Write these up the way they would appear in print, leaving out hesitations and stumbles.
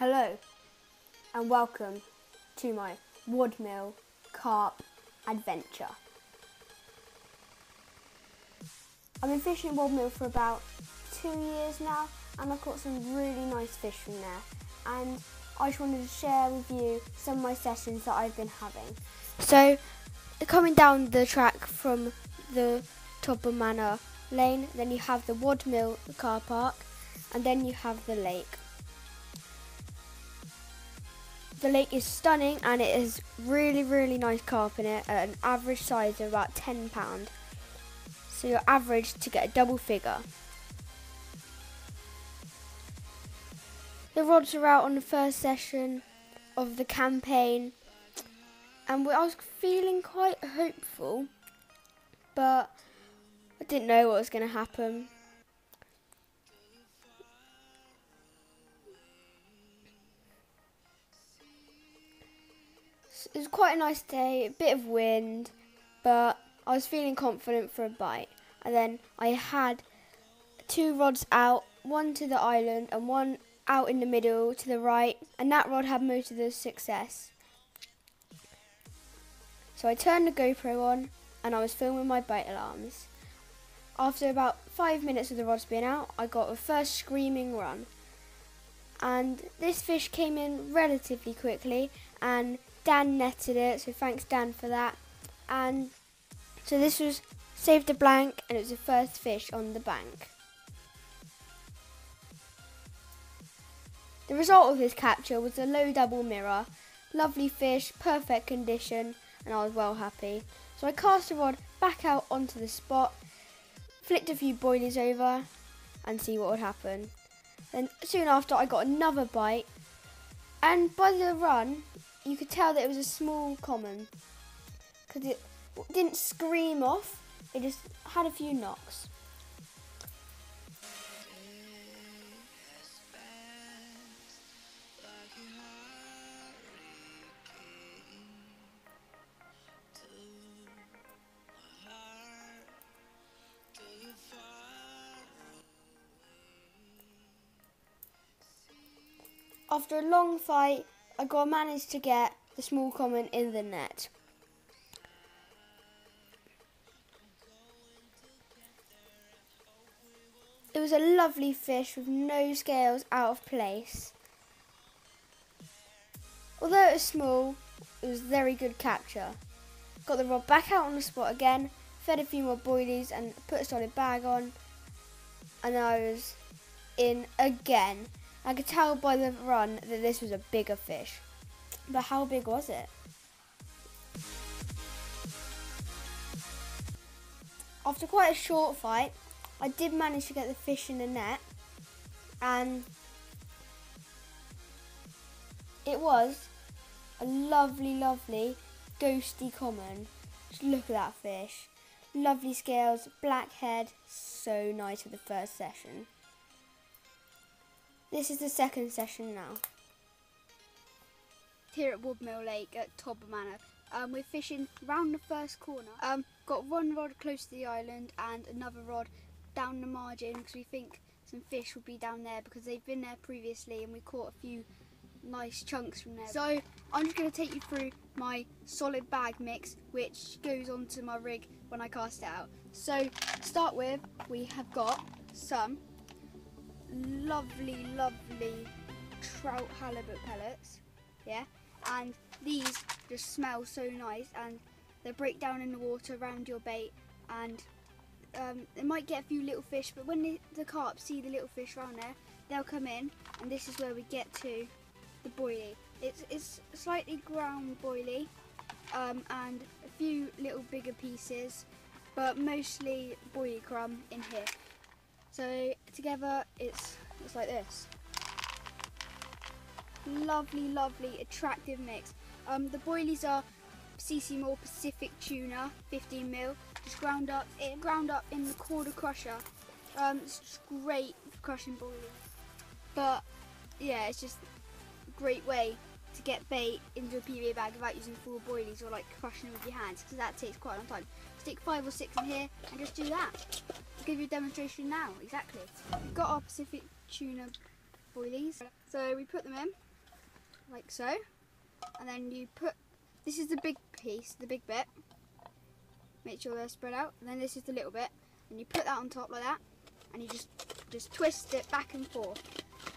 Hello and welcome to my Wadmill carp adventure. I've been fishing Wadmill for about 2 years now and I've caught some really nice fish from there, and I just wanted to share with you some of my sessions that I've been having. So coming down the track from the Tobber Manor lane, then you have the Wadmill car park, and then you have the lake. The lake is stunning and it is really nice carp in it at an average size of about £10. So you're average to get a double figure. The rods are out on the first session of the campaign, and I was feeling quite hopeful, but I didn't know what was going to happen. It was quite a nice day, a bit of wind, but I was feeling confident for a bite. And then I had 2 rods out, one to the island and one out in the middle to the right, and that rod had most of the success. So I turned the GoPro on and I was filming my bite alarms. After about 5 minutes of the rods being out, I got a first screaming run. And this fish came in relatively quickly and Dan netted it, so thanks Dan for that. And so this was saved a blank and it was the first fish on the bank. The result of this capture was a low double mirror, lovely fish, perfect condition, and I was well happy. So I cast the rod back out onto the spot, flicked a few boilies over and see what would happen. Then soon after I got another bite, and by the run you could tell that it was a small common because it didn't scream off, it just had a few knocks. After a long fight, I managed to get the small common in the net. It was a lovely fish with no scales out of place. Although it was small, it was very good capture. Got the rod back out on the spot again, fed a few more boilies and put a solid bag on, and I was in again. I could tell by the run that this was a bigger fish. But how big was it? After quite a short fight, I did manage to get the fish in the net, and it was a lovely ghosty common. Just look at that fish. Lovely scales, black head, so nice for the first session. This is the second session now. Here at Wadmill Lake at Tobber Manor. We're fishing round the first corner. Got one rod close to the island and another rod down the margin because we think some fish will be down there because they've been there previously and we caught a few nice chunks from there. So I'm just going to take you through my solid bag mix, which goes onto my rig when I cast it out. So to start with, we have got some lovely trout halibut pellets, yeah, and these just smell so nice and they break down in the water around your bait, and they might get a few little fish, but when the carp see the little fish around there, they'll come in, and this is where we get to the boilie. It's slightly ground boilie, and a few little bigger pieces, but mostly boilie crumb in here. So together it's like this. Lovely attractive mix. The boilies are CC Moore Pacific tuna, 15mm, just ground up in the quarter crusher. It's just great for crushing boilies. But yeah, it's just a great way to get bait into a PVA bag without using full boilies or like crushing them with your hands, because that takes quite a long time. Stick 5 or 6 in here and just do that. I'll give you a demonstration now, exactly. We've got our Pacific tuna boilies, so we put them in like so, and then you put, this is the big piece, the big bit, make sure they're spread out, and then this is the little bit, and you put that on top like that, and you just twist it back and forth.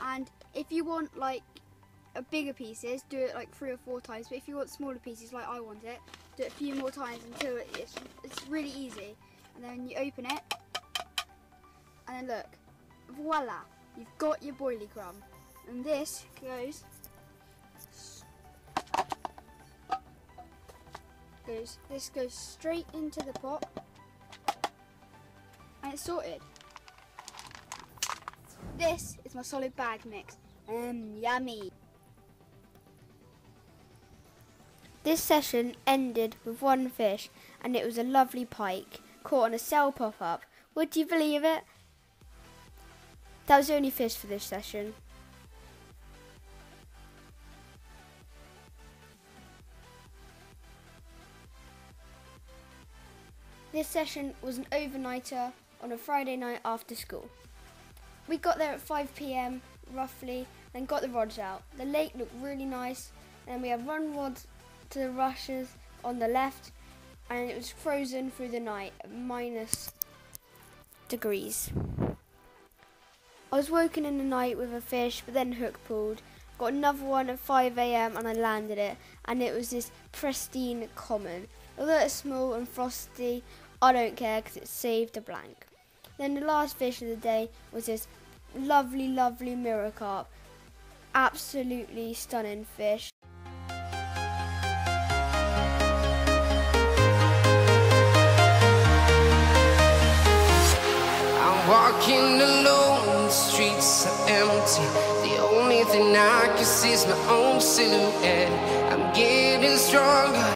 And if you want like bigger pieces, do it like 3 or 4 times, but if you want smaller pieces like I want it, do it a few more times until it's really easy. And then you open it, and then look, voila, you've got your boilie crumb. And this goes straight into the pot, and it's sorted. This is my solid bag mix. Yummy. This session ended with one fish, and it was a lovely pike caught on a cell pop-up. Would you believe it? That was the only fish for this session. This session was an overnighter on a Friday night after school. We got there at 5 PM roughly, and got the rods out. The lake looked really nice, and we had run rods to the rushes on the left, and it was frozen through the night at -degrees. I was woken in the night with a fish, but then hook pulled. Got another one at 5 AM and I landed it, and it was this pristine common. Although it's small and frosty, I don't care because it saved a blank. Then the last fish of the day was this lovely, lovely mirror carp. Absolutely stunning fish. I'm walking alone, the streets are empty. The only thing I can see is my own silhouette. I'm getting stronger.